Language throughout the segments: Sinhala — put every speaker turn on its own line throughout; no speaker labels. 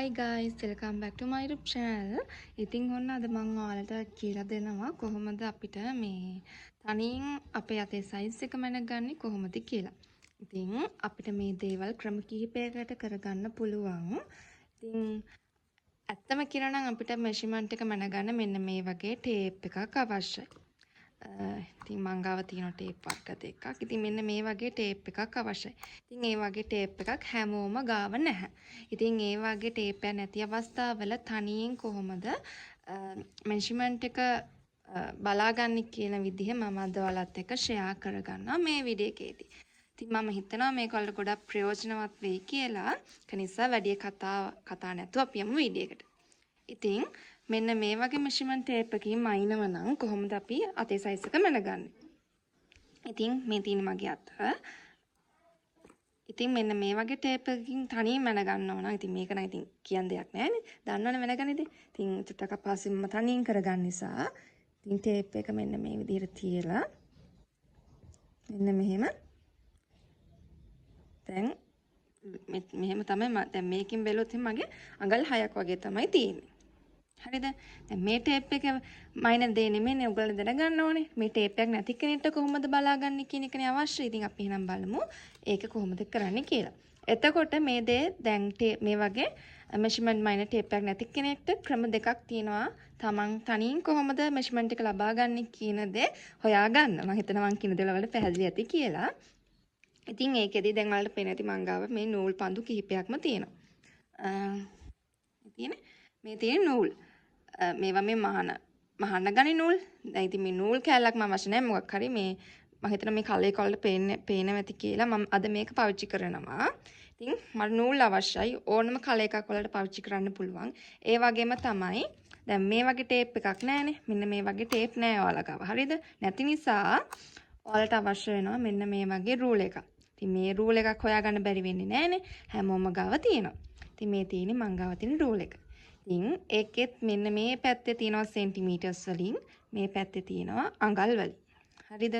Hi guys, welcome back to my YouTube channel. ඉතින් ඔන්න අද මම ඔයාලට කියලා දෙනවා කොහොමද අපිට මේ තනියෙන් අපේ අතේ size එක මැනගන්නේ කොහොමද කියලා. ඉතින් අපිට මේ දේවල් ක්‍රම කිහිපයකට කරගන්න පුළුවන්. ඉතින් ඇත්තම කියනවා නම් අපිට measurement එක මැනගන්න මෙන්න මේ වගේ tape එකක් අවශ්‍යයි. ඉතින් මං ගාව තියෙන ටේප් වර්ග දෙකක්. ඉතින් මෙන්න මේ වගේ ටේප් එකක් අවශ්‍යයි. ඉතින් මේ වගේ ටේප් එකක් හැමෝම ගාව නැහැ. ඉතින් මේ වගේ ටේප් එක නැති අවස්ථාවල තනියෙන් කොහොමද මෙෂර්මන්ට් එක බලාගන්නේ කියන විදිහ මම අද ඔයාලත් එක්ක ෂෙයා කරගන්නවා මේ වීඩියෝ එකේදී. ඉතින් මම හිතනවා මේක ඔයාලට ගොඩක් ප්‍රයෝජනවත් වෙයි කියලා. ඒක නිසා වැඩි කතා නැතුව අපි යමු වීඩියෝ එකට. ඉතින් මෙන්න මේ වගේ මෙෂර්මන්ට් ටේප් එකකින් මයින්ව නම් කොහොමද අපි අතේ සයිස් එක මැනගන්නේ. ඉතින් මේ තියෙන මගේ අත. ඉතින් මෙන්න මේ වගේ ටේප් එකකින් තනියෙන් මැනගන්නවා නම් ඉතින් මේක නම් ඉතින් කියන්න දෙයක් නැහැ නේ. දන්නවනේ මැනගන්න ඉතින්. ඉතින් චුට්ටක් අපහසුම තනියෙන් කරගන්න නිසා ඉතින් ටේප් එක මෙන්න මේ විදිහට තියලා මෙන්න මෙහෙම දැන් මෙහෙම තමයි දැන් මේකෙන් බැලුවොත් මගේ අඟල් 6ක් වගේ තමයි තියෙන්නේ. හරිද? දැන් මේ ටේප් එක මයිනර් දේ නෙමෙයි ඔයගොල්ලෝ දැනගන්න ඕනේ. මේ ටේප් එකක් නැති කෙනෙක්ට කොහොමද බලාගන්නේ කියන එකනේ අවශ්‍ය. ඉතින් අපි එහෙනම් බලමු ඒක කොහොමද කරන්නේ කියලා. එතකොට මේ දේ දැන් මේ වගේ මෙෂර්මන්ට් මයිනර් ටේප් එකක් නැති කෙනෙක්ට ක්‍රම දෙකක් තියෙනවා. තමන් තනියෙන් කොහොමද මෙෂර්මන්ට් එක ලබාගන්නේ කියන දේ හොයාගන්න. මම හිතනවා මම කියන දේ වලට පැහැදිලි ඇති කියලා. ඉතින් ඒකෙදි දැන් ඔයාලට පේන ඇති මං ගාව මේ නූල් පඳු කිහිපයක්ම තියෙනවා. මේ තියෙන නූල් මේවා මේ මහන්න ගනි නූල්. දැන් ඉතින් මේ නූල් කැලක් මම අවශ්‍ය නැහැ මොකක් හරි මේ මම හිතන මේ කලේ කොල්ල පේනවා ඇති කියලා මම අද මේක පාවිච්චි කරනවා. ඉතින් මට නූල් අවශ්‍යයි ඕනම කල එකක් වලට පාවිච්චි කරන්න පුළුවන්. ඒ වගේම තමයි දැන් මේ වගේ ටේප් එකක් නැහැනේ. මෙන්න මේ වගේ ටේප් නැහැ ඔයාලා ගාව. හරිද? නැති නිසා ඔයාලට අවශ්‍ය වෙනවා මෙන්න මේ වගේ රූල් එකක්. ඉතින් මේ රූල් එකක් හොයාගන්න බැරි වෙන්නේ නැහනේ. හැමෝම ගාව තියෙනවා. ඉතින් මේ තියෙන්නේ මං ගාව තියෙන රූල් එක. ඉතින් ඒකෙත් මෙන්න මේ පැත්තේ තියෙනවා සෙන්ටිමීටර්ස් වලින් මේ පැත්තේ තියෙනවා අඟල් වලින්. හරිද?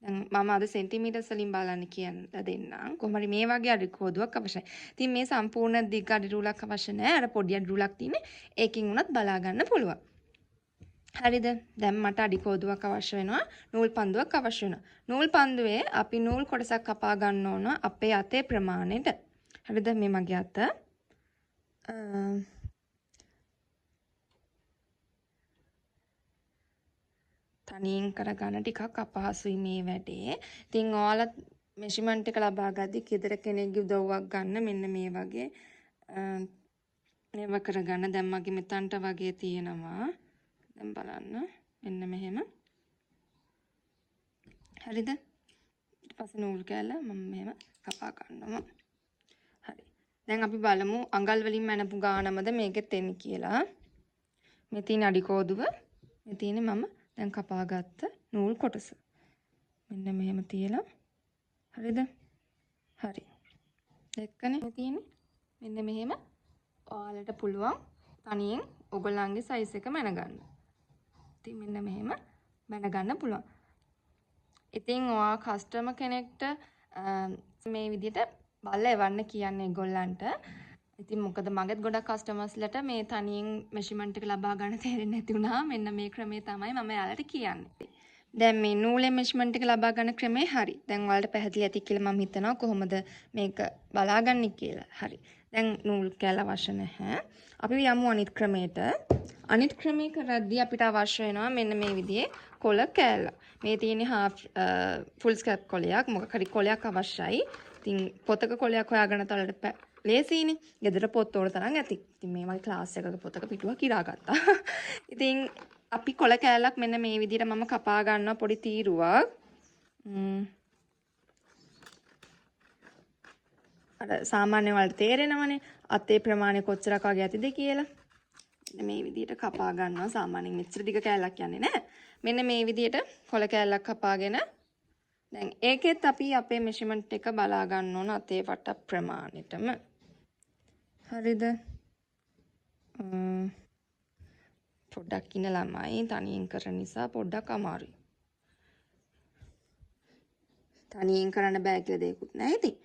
දැන් මම අද සෙන්ටිමීටර්ස් වලින් බලන්න කියන්න දෙන්නම්. කොහොම හරි මේ වගේ අඩි කෝදුවක් අවශ්‍යයි. ඉතින් මේ සම්පූර්ණ දිග අඩි රූලක් අවශ්‍ය නැහැ. අර පොඩි අඩි රූලක් තියෙන්නේ. ඒකින් උනත් බලා ගන්න පුළුවන්. හරිද? දැන් මට අඩි කෝදුවක් අවශ්‍ය වෙනවා. නූල් පන්දුවක් අවශ්‍ය වෙනවා. නූල් පන්දුවේ අපි නූල් කොටසක් කපා ගන්න ඕන අපේ අතේ ප්‍රමාණයට. හරිද? මේ මගේ අත. තනියෙන් කරගන්න ටිකක් අපහසුයි මේ වැඩේ. ඉතින් ඔයාලා මෙෂර්මන්ට් එක ලබා ගද්දි ගෙදර කෙනෙක්ගේ උදව්වක් ගන්න මෙන්න මේ වගේ මේව කරගන්න. දැන් මගේ මෙතනට වගේ තියෙනවා. දැන් බලන්න මෙන්න මෙහෙම. හරිද? ඊට පස්සේ නූල් කෑල්ල මම මෙහෙම කපා ගන්නවා. හරි. දැන් අපි බලමු අඟල් වලින් මැනපු ගානමද මේකෙත් එන්නේ කියලා. මේ තියෙන අඩි කෝදුව මේ තියෙන්නේ මම දැන් කපාගත්ත නූල් කොටස. මෙන්න මෙහෙම තියලා. හරිද? හරි. දැක්කනේ තියෙන්නේ. මෙන්න මෙහෙම ඔයාලට පුළුවන් තනියෙන් ඔයගොල්ලන්ගේ සයිස් එක මැනගන්න. ඉතින් මෙන්න මෙහෙම මැනගන්න පුළුවන්. ඉතින් ඔයා කස්ටමර් කෙනෙක්ට මේ විදිහට බලලා එවන්න කියන්නේ ඒගොල්ලන්ට. ඉතින් මොකද මගෙත් ගොඩක් කස්ටමර්ස්ලට මේ තනියෙන් මෙෂර්මන්ට් එක ලබා ගන්න තේරෙන්නේ නැති වුණා. මෙන්න මේ ක්‍රමය තමයි මම යාළුවට කියන්නේ. දැන් මේ නූලේ මෙෂර්මන්ට් එක ලබා ගන්න ක්‍රමය හරි. දැන් ඔයාලට පැහැදිලි ඇති කියලා මම හිතනවා කොහොමද මේක බලාගන්නේ කියලා. හරි. දැන් නූල් කැල අවශ්‍ය නැහැ. අපි යමු අනිත් ක්‍රමයට. අනිත් ක්‍රමයේ කරද්දී අපිට අවශ්‍ය වෙනවා මෙන්න මේ විදිහේ කොළ කැල. මේ තියෙන්නේ half full scalp කොළයක්. මොකක් හරි කොළයක් අවශ්‍යයි. ඉතින් පොතක කොළයක් හොයාගන්න තලට ලේසියිනේ. ගෙදර පොත් ඕන තරම් ඇති. ඉතින් මේ වගේ ක්ලාස් එකක පොතක පිටුවක් කිරා ගත්තා. ඉතින් අපි කොළ කෑල්ලක් මෙන්න මේ විදිහට මම කපා ගන්නවා පොඩි තීරුවක්. අර සාමාන්‍ය වලට තේරෙනවනේ අතේ ප්‍රමාණය කොච්චරක් වගේ ඇතිද කියලා. මෙන්න මේ විදිහට කපා ගන්නවා. සාමාන්‍යයෙන් මෙච්චර දිග කෑල්ලක් යන්නේ නැහැ. මෙන්න මේ විදිහට කොළ කෑල්ලක් කපාගෙන දැන් ඒකෙත් අපි අපේ මෙෂර්මන්ට් එක බලා ගන්න ඕන අතේ වට ප්‍රමාණයටම. හරිද? පොඩ්ඩක් ඉන්න ළමයි තනියෙන් කරන නිසා පොඩ්ඩක් අමාරුයි. තනියෙන් කරන්න බෑ කියලා දෙයක්වත් නැහැ ඉතින්.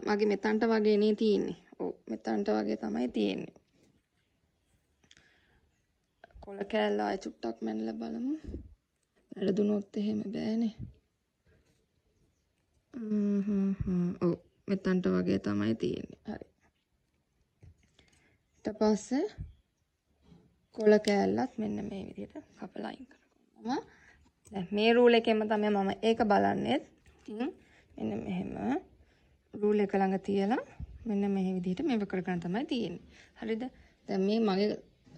මගේ මෙතනට වගේ නේ තියෙන්නේ. ඔව් මෙතනට වගේ තමයි තියෙන්නේ. කොළ කෑල්ල ආයෙ චුට්ටක් මැනලා බලමු. වැඩදුනොත් එහෙම බෑනේ. ඔව් මෙතනට වගේ තමයි තියෙන්නේ. හරි. ඊට පස්සේ කොළ කෑල්ලත් මෙන්න මේ විදිහට කපලා අයින් කරගන්නවා. දැන් මේ රූල් එකෙන්ම තමයි මම ඒක බලන්නේ. ඉතින් මෙන්න මෙහෙම රූල් එක ළඟ තියලා මෙන්න මේ විදිහට මේව කරගන්න තමයි තියෙන්නේ. හරිද? දැන් මේ මගේ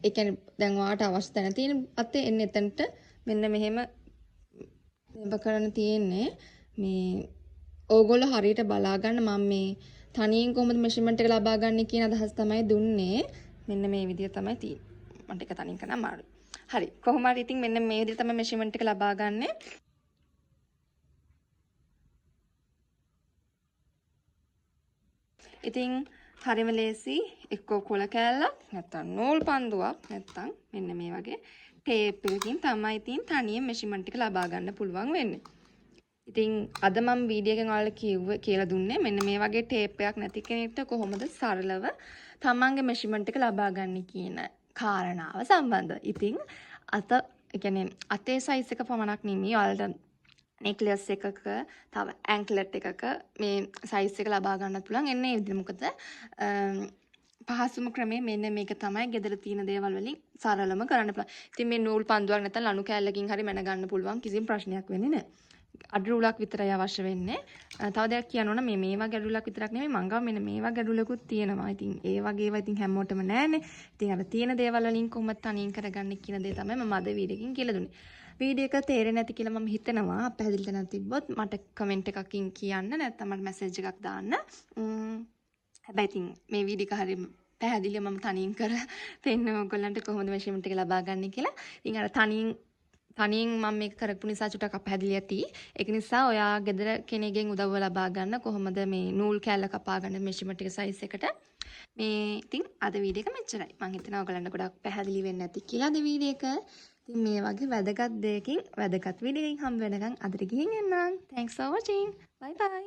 ඒ කියන්නේ දැන් ඔයාට අවශ්‍ය තැන තියෙන අතේ එන්න එතනට මෙන්න මෙහෙම මේව කරන්න තියෙන්නේ. මේ ඕගොල්ලෝ හරියට බලා ගන්න මම මේ තනියෙන් කොහොමද මෙෂර්මන්ට් එක ලබා ගන්න කියන අදහස් තමයි දුන්නේ. මෙන්න මේ විදිහ තමයි තියෙන්නේ. මට එක තනින් කරන්න අමාරුයි. හරි. කොහොම හරි ඉතින් මෙන්න මේ විදිහට තමයි මෙෂර්මන්ට් එක ලබා ගන්න. ඉතින් හරිම ලේසි. එක්කෝ කොළ කෑල්ලක් නැත්නම් නූල් පන්දුවක් නැත්නම් මෙන්න මේ වගේ ටේප් එකකින් තමයි ඉතින් තනියෙන් මෙෂර්මන්ට් එක ලබා ගන්න පුළුවන් වෙන්නේ. ඉතින් අද මම වීඩියෝ එකෙන් ඔයාලට කියලා දුන්නේ මෙන්න මේ වගේ ටේප් එකක් නැති කෙනෙක්ට කොහොමද සරලව තමන්ගේ මෙෂර්මන්ට් එක ලබා ගන්න කියන කාරණාව සම්බන්ධව. ඉතින් අතේ සයිස් එක පමණක් නෙමෙයි ඔයාලට නෙක්ලස් එකක තව ඇන්ක්ලට් එකක මේ සයිස් එක ලබා ගන්නත් පුළුවන්. එන්නේ ඒ විදිහට. මොකද පහසුම ක්‍රමය මෙන්න මේක තමයි. ගෙදර තියෙන දේවල් වලින් සරලම කරන්න පුළුවන්. ඉතින් මේ නූල් පන්දුවක් නැත්නම් ලණු කෑල්ලකින් හරි මැන ගන්න පුළුවන්. කිසිම ප්‍රශ්නයක් වෙන්නේ නැහැ. අඩු රූලක් විතරයි අවශ්‍ය වෙන්නේ. තව දෙයක් කියනවා නම් මේ වගේ අඩු රූලක් විතරක් නෙමෙයි මං ගාව මෙන්න මේ වගේ අඩු රූලකුත් තියෙනවා. ඉතින් ඒ වගේ ඒවා ඉතින් හැමෝටම නෑනේ. ඉතින් අර තියෙන දේවල් වලින් කොහොමද තනියෙන් කරගන්නේ කියන දේ තමයි මම අද වීඩියෝ එකකින් කියලා දුන්නේ. වීඩියෝ එක තේරෙන්නේ නැති කියලා මම හිතනවා. පැහැදිලි තැනක් තිබ්බොත් මට කමෙන්ට් එකකින් කියන්න නැත්නම් මට මැසේජ් එකක් දාන්න. හැබැයි ඉතින් මේ වීඩියෝ එක හරිය පැහැදිලිව මම තනියෙන් කර පෙන්න ඔයගොල්ලන්ට කොහොමද මෙෂර්මන්ට් එක ලබා ගන්න කියලා. ඉතින් අර තනියෙන් මම මේක කරපු නිසා චුට්ටක් අපහැදිලි ඇති. ඒක නිසා ඔයා ගෙදර කෙනෙක්ගෙන් උදව්ව ලබා ගන්න කොහොමද මේ නූල් කෑල්ල කපා ගන්න මෙෂර්මන්ට් එක සයිස් එකට. මේ ඉතින් අද වීඩියෝ එක මෙච්චරයි. මම හිතනවා ඔයගලන්ට ගොඩක් පැහැදිලි වෙන්න ඇති කියලා අද වීඩියෝ එක. ඉතින් මේ වගේ වැදගත් දෙයකින් වැදගත් වීඩියෝ එකකින් හම්බ වෙනකන් අදට ගිහින් එන්නම්. Thanks for watching. Bye bye.